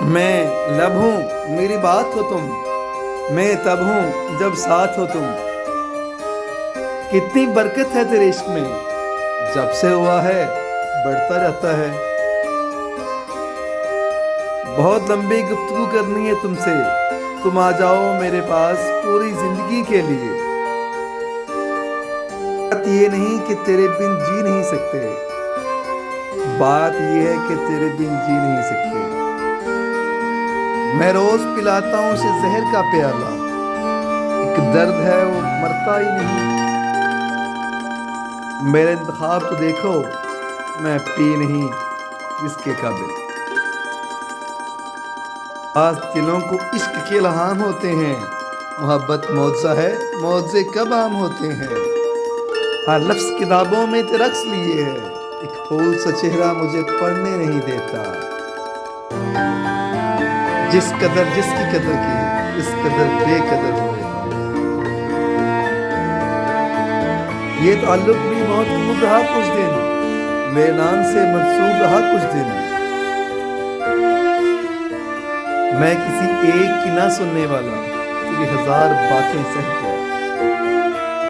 میں لب ہوں میری بات ہو تم، میں تب ہوں جب ساتھ ہو تم۔ کتنی برکت ہے تیرے عشق میں، جب سے ہوا ہے بڑھتا جاتا ہے۔ بہت لمبی گفتگو کرنی ہے تم سے، تم آ جاؤ میرے پاس پوری زندگی کے لیے۔ بات یہ نہیں کہ تیرے بن جی نہیں سکتے، بات یہ ہے کہ تیرے بن جی نہیں سکتے۔ میں روز پلاتا ہوں اسے زہر کا پیالہ، ایک درد ہے وہ مرتا ہی نہیں۔ میرے انتخاب تو دیکھو، میں پی نہیں جس کے قابل۔ بعض دلوں کو عشق کے الہام ہوتے ہیں، محبت معجزہ ہے، معجزے کب عام ہوتے ہیں۔ ہر لفظ کتابوں میں تے رقص لیے ہے، ایک پھول سا چہرہ مجھے پڑھنے نہیں دیتا۔ جس کی قدر کی اس قدر بے قدر ہوئے ہم۔ یہ تعلق بھی بہت خوب رہا کچھ دن، میرے نام سے منسوب رہا کچھ دن۔ میں کسی ایک کی نہ سننے والا، تیری ہزار باتیں سہ گیا۔